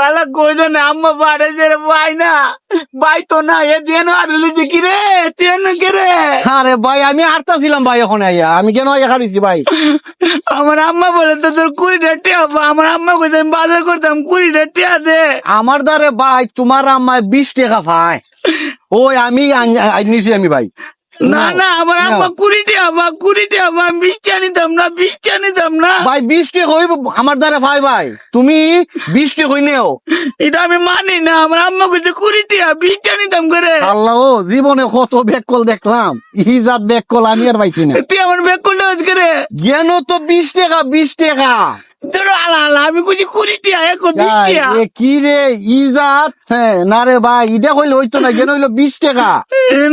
আলা কই দে না আম্মা বাড়ে যে ভাই না ভাই তো না এ দিয়ে না আর লিজি কি রে তেন কে রে আরে ভাই আমি আটটাছিলাম ভাই এখন আইয়া আমি কেন আইয়া খারিছি ভাই আমার আম্মা বলে তো তোর 20টা টিয়া আমার আম্মা কইছে আমি বাজার করতাম 20টা টিয়া দে আমার দ্বারে ভাই তোমার আম্মায় 20 টাকা পায় ওই আমি নিছি আমি ভাই না না আমার আম্মা 20 টিয়া আমি 20 টিয়া নিতাম না ভাই 20 টাকা হইব আমার দ্বারে ভাই ভাই তুমি 20 টাকা হই নেও এটা আমি মানি না আমার আম্মা কইছে 20 টিয়া 20 টিয়া নিতাম করে আল্লাহ ও জীবনে কত বেককল দেখলাম ইজাত বেককল আমি আর পাইছি না তুই আমার ব্যাগ করলে হচ্ছে করে জ্ঞান তো 20 টাকা তোর আলা আমি কইছি 20 টিয়া এখন 20 ভাই, টিয়া এ কি রে ইজাত হ্যাঁ না রে ভাই ইটা কইলে হইতো না জ্ঞান হইলো 20 টাকা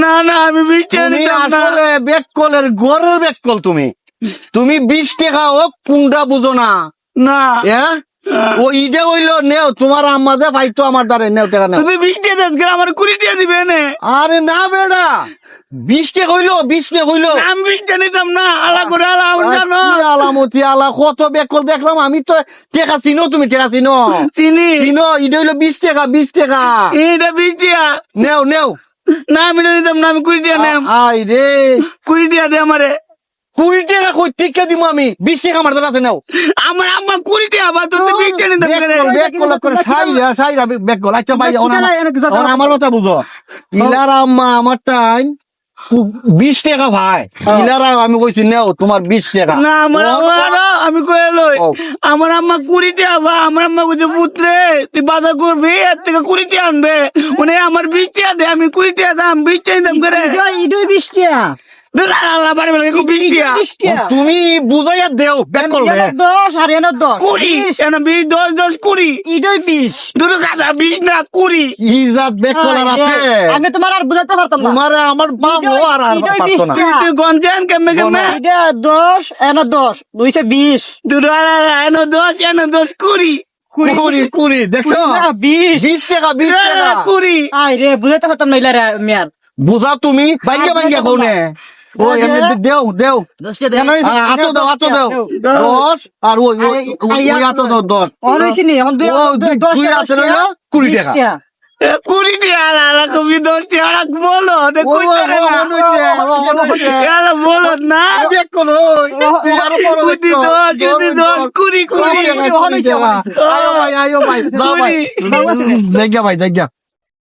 না না আমি 20 টিয়া তুমি নিতাম না আসলে বেককলের গড়ের বেককল তুমি 20 টাকা ও কোনটা বুঝো না না হ্যাঁ ও ইডে হইলো নেও তোমার আম্মা দে ভাই তো আমার দ্বারে নেও টাকা নেও তুমি 20 টিয়া দেস করে আমার 20 টিয়া দিবে না আরে না বেড়া 20 টাকা হইলো আমি 20 টিয়া নিতাম না আলা করে আলা আমার জানো কি আলামতি আলা কত বেককল দেখলাম আমি তো টাকা চিনো তুমি টাকা চিনো চিনি চিনো ইডে হইলো 20 টাকা এটা 20 টিয়া নেও না আমি নিতাম না আমি 20 টিয়া নেম আই রে 20 টিয়া দে আমারে 20 টাকা কই টিকা দিমু আমি 20 টাকা আমার দ্বারা আছে নাও আমার আম্মা 20 টিয়া আবার তো 20 টিয়া নিতাম করে বেককল করে সাইরা বেককল আচ্ছা ভাই এখন আমার কথা বুঝো ইলার আম্মা আমার টাইম 20 টাকা ভাই ইলারা আমি কইছি নেও তোমার 20 টাকা না আমার আম্মা আমি কই লই আমার আম্মা 20 টিয়া আমার আম্মা কইছে পুত্রে তুই বাজার করবি এর থেকে 20 টিয়া আনবে মানে আমার 20 টিয়া দে আমি 20 টিয়া দাম 20 টিয়া নিতাম করে ইডুই 20 টাকা দূর আল্লাহ বাড়ি বাড়ি 20 টিয়া 20 টাকা তুমি বুঝাইয়া দেও বেককল রে 10 আর এনে 10 20 এনা 20 10 20 ইডুই 20 দূর গাদা 20 না 20 ইজাত বেককল আর আছে আমি তোমার আর বুঝাতে পারতাম না তোমারে আমার বাপ ও আর পারতো না তুই গঞ্জান কেমনে এটা 10 এনে 10 220 দূর আল্লাহ এনা 10 20 কুড়ি দেখছো 20 20 টাকা 20 টাকা 20 আই রে বুঝাতে পারতাম না ইলারে মিয়ার বুঝা তুমি ভাঙ্গে কোনে ও এমনি দেও 10 টাকা আতো দাও 10 আর ওই আতো দাও 10 অনইছিনি এখন ও দুই আতো রইলো 20 টাকা 20 টিয়া আল্লাহ কবি 10 টিয়া রাখ বলো দে কই তারে না আল্লাহ বলো না বেককল তুই আরো বড় যদি 10 20 আয়ো ভাই দাও ভাই দেখা ভাই দেখা